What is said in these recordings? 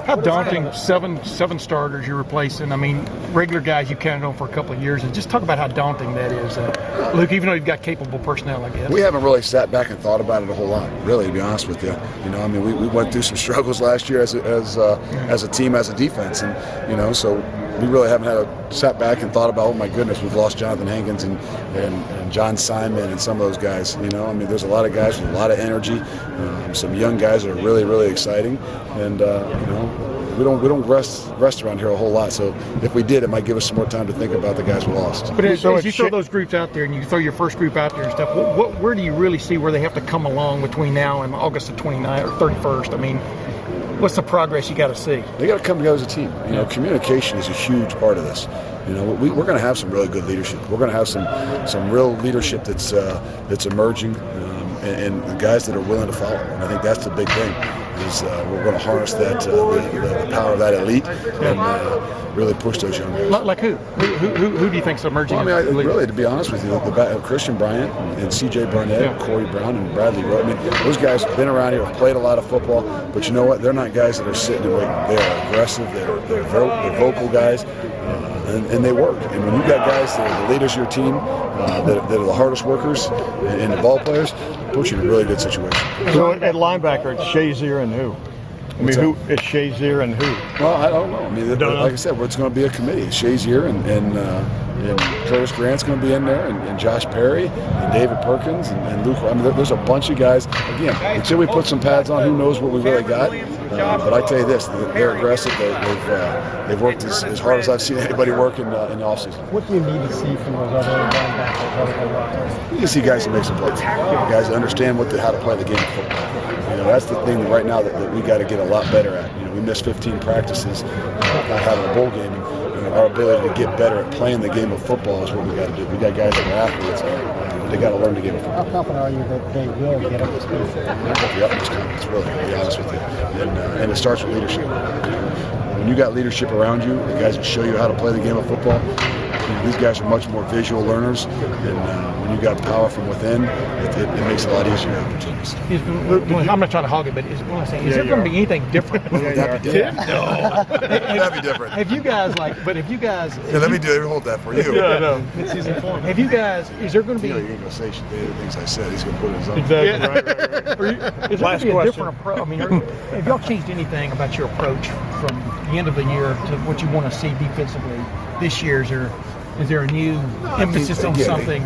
How daunting, seven starters you're replacing. I mean, regular guys you counted on for a couple of years. And just talk about how daunting that is, Luke, even though you've got capable personnel, I guess. We haven't really sat back and thought about it a whole lot, really, to be honest with you. You know, I mean, we went through some struggles last year as a team, as a defense. And, you know, so we really haven't sat back and thought about, oh, my goodness, we've lost Jonathan Hankins and John Simon and some of those guys. You know, I mean, there's a lot of guys with a lot of energy, some young guys that are really, really exciting. And, you know, we don't rest around here a whole lot. So if we did, it might give us some more time to think about the guys we lost. But as you throw those groups out there and you throw your first group out there and stuff, where do you really see where they have to come along between now and August the 29th or 31st? I mean, what's the progress you got to see? They got to come together as a team. You know, communication is a huge part of this. You know, we're going to have some really good leadership. We're going to have some real leadership that's emerging, and the guys that are willing to follow. And I think that's the big thing. Is we're going to harness that the power of that elite and really push those young guys. Like who? Who do you think's emerging? Well, I mean, really, to be honest with you, Christian Bryant and C.J. Barnett, Corey Brown, and Bradley Rowe. I mean, those guys have been around here, have played a lot of football, but you know what? They're not guys that are sitting and waiting. They are aggressive. They're vocal guys. And they work. And when you've got guys that are the leaders of your team, that are the hardest workers and the ball players, puts you in a really good situation. So at linebacker, it's Shazier and who? I mean, who is Shazier and who? Well, I don't know. I mean, like I said, it's going to be a committee. Shazier and Curtis Grant's going to be in there, and Josh Perry, and David Perkins, and Luke. I mean, there's a bunch of guys. Again, until we put some pads on, who knows what we really got. But I tell you this, they're aggressive. They've worked as hard as I've seen anybody work in the offseason. What do you need to see from those other linebackers? You can see guys that make some plays. Guys that understand how to play the game of football. You know, that's the thing right now that we got to get a lot better at. You know, we missed 15 practices, not having a bowl game, and our ability to get better at playing the game of football is what we got to do. We got guys that are athletes. They got to learn the game of football. How confident are you that they will get up to speed? With the utmost confidence, really, to be honest with you. And it starts with leadership. When you got leadership around you, the guys that show you how to play the game of football, you know, these guys are much more visual learners, and when you got power from within, it makes it a lot easier to have opportunities. I'm not trying to hog it, but is there going to be anything different? Would that be different? No. That'd be different. Have you guys Yeah, let me hold that for you. Yeah, no. Have you guys? Is there going to be? You ain't gonna say the things I said. He's gonna put it in his own. Exactly. Is there going to be a different approach? I mean, have y'all changed anything about your approach from the end of the year to what you want to see defensively this year? Is there a new emphasis on something?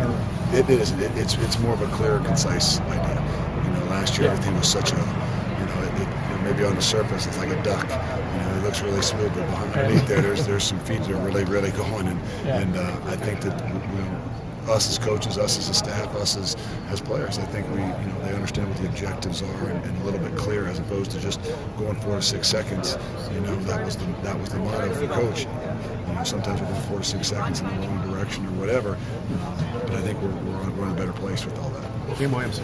It is. It's more of a clear, concise idea. You know, last year everything was such a, you know, maybe on the surface it's like a duck. You know, it looks really smooth, but underneath there's some feet that are really, really going. And I think that, you know, us as coaches, us as a staff, us as players, I think they understand what the objectives are and a little bit clear, as opposed to just going 4 to 6 seconds. You know, that was the motto for coach. You know, sometimes we're going 4 to 6 seconds in the wrong direction or whatever. But I think we're in a better place with all that. Jim Williamson.